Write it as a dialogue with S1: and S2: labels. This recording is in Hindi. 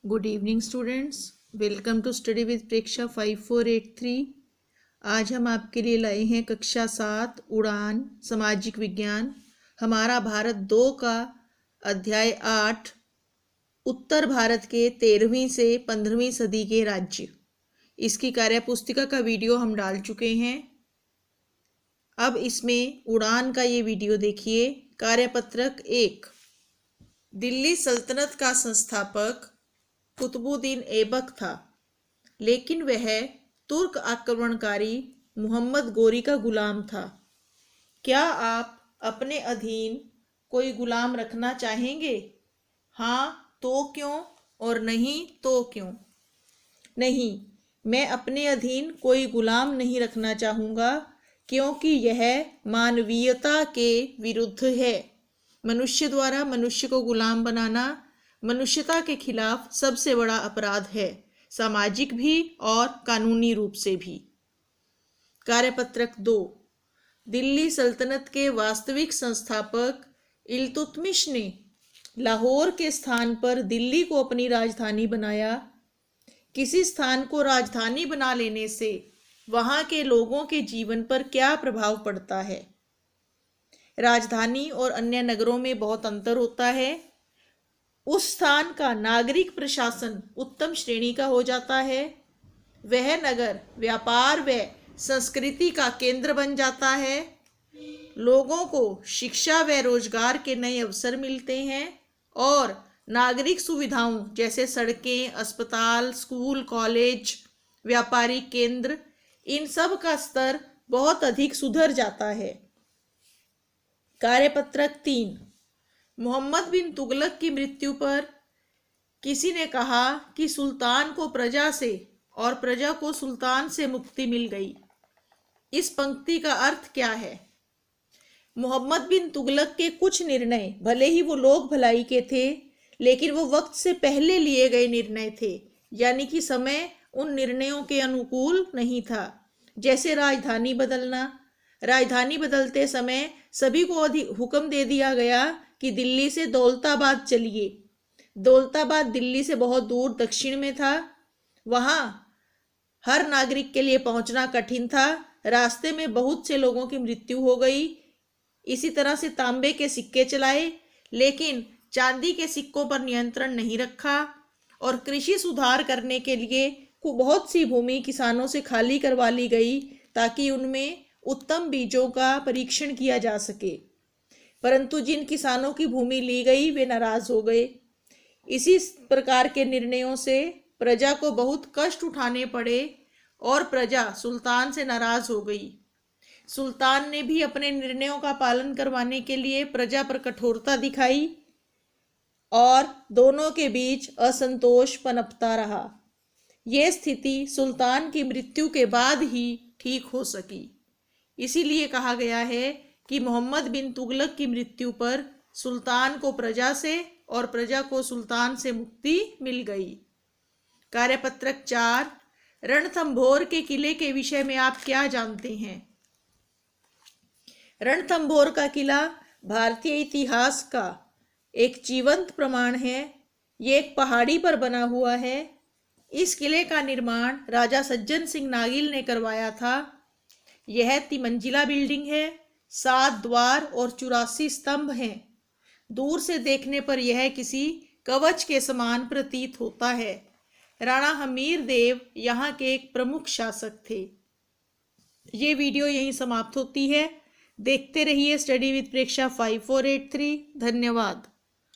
S1: Good evening students, welcome to study with Preksha 5483। आज हम आपके लिए लाए हैं कक्षा 7 उड़ान सामाजिक विज्ञान हमारा भारत 2 का अध्याय 8 उत्तर भारत के 13वीं से 15वीं सदी के राज्य। इसकी कार्यपुस्तिका का वीडियो हम डाल चुके हैं। अब इसमें उड़ान का ये वीडियो देखिए। कार्यपत्रक 1। दिल्ली सल्तनत का संस्थापक कुतुबुद्दीन ऐबक था, लेकिन वह तुर्क आक्रमणकारी मोहम्मद गोरी का गुलाम था। क्या आप अपने अधीन कोई गुलाम रखना चाहेंगे? हाँ तो क्यों, और नहीं तो क्यों? नहीं, मैं अपने अधीन कोई गुलाम नहीं रखना चाहूँगा, क्योंकि यह मानवीयता के विरुद्ध है। मनुष्य द्वारा मनुष्य को गुलाम बनाना मनुष्यता के खिलाफ सबसे बड़ा अपराध है, सामाजिक भी और कानूनी रूप से भी। कार्यपत्रक 2। दिल्ली सल्तनत के वास्तविक संस्थापक इल्तुतमिश ने लाहौर के स्थान पर दिल्ली को अपनी राजधानी बनाया। किसी स्थान को राजधानी बना लेने से वहाँ के लोगों के जीवन पर क्या प्रभाव पड़ता है? राजधानी और अन्य नगरों में बहुत अंतर होता है। उस स्थान का नागरिक प्रशासन उत्तम श्रेणी का हो जाता है। वह नगर व्यापार व संस्कृति का केंद्र बन जाता है। लोगों को शिक्षा व रोजगार के नए अवसर मिलते हैं और नागरिक सुविधाओं जैसे सड़कें, अस्पताल, स्कूल, कॉलेज, व्यापारिक केंद्र, इन सब का स्तर बहुत अधिक सुधर जाता है। कार्यपत्रक 3। मोहम्मद बिन तुगलक की मृत्यु पर किसी ने कहा कि सुल्तान को प्रजा से और प्रजा को सुल्तान से मुक्ति मिल गई। इस पंक्ति का अर्थ क्या है? मोहम्मद बिन तुगलक के कुछ निर्णय भले ही वो लोक भलाई के थे, लेकिन वो वक्त से पहले लिए गए निर्णय थे, यानी कि समय उन निर्णयों के अनुकूल नहीं था। जैसे राजधानी बदलना। राजधानी बदलते समय सभी को हुक्म दे दिया गया कि दिल्ली से दौलताबाद चलिए। दौलताबाद दिल्ली से बहुत दूर दक्षिण में था। वहाँ हर नागरिक के लिए पहुंचना कठिन था। रास्ते में बहुत से लोगों की मृत्यु हो गई। इसी तरह से तांबे के सिक्के चलाए, लेकिन चांदी के सिक्कों पर नियंत्रण नहीं रखा। और कृषि सुधार करने के लिए बहुत सी भूमि किसानों से खाली करवा ली गई, ताकि उनमें उत्तम बीजों का परीक्षण किया जा सके। परंतु जिन किसानों की भूमि ली गई वे नाराज हो गए। इसी प्रकार के निर्णयों से प्रजा को बहुत कष्ट उठाने पड़े और प्रजा सुल्तान से नाराज हो गई। सुल्तान ने भी अपने निर्णयों का पालन करवाने के लिए प्रजा पर कठोरता दिखाई और दोनों के बीच असंतोष पनपता रहा। यह स्थिति सुल्तान की मृत्यु के बाद ही ठीक हो सकी। इसीलिए कहा गया है कि मोहम्मद बिन तुगलक की मृत्यु पर सुल्तान को प्रजा से और प्रजा को सुल्तान से मुक्ति मिल गई। कार्यपत्रक 4। रणथंभौर के किले के विषय में आप क्या जानते हैं? रणथंभौर का किला भारतीय इतिहास का एक जीवंत प्रमाण है। ये एक पहाड़ी पर बना हुआ है। इस किले का निर्माण राजा सज्जन सिंह नागिल ने करवाया था। यह 3 मंजिला बिल्डिंग है। 7 द्वार और 84 स्तंभ हैं। दूर से देखने पर यह किसी कवच के समान प्रतीत होता है। राणा हमीर देव यहाँ के एक प्रमुख शासक थे। ये वीडियो यहीं समाप्त होती है। देखते रहिए स्टडी विद प्रेक्षा 5483। धन्यवाद।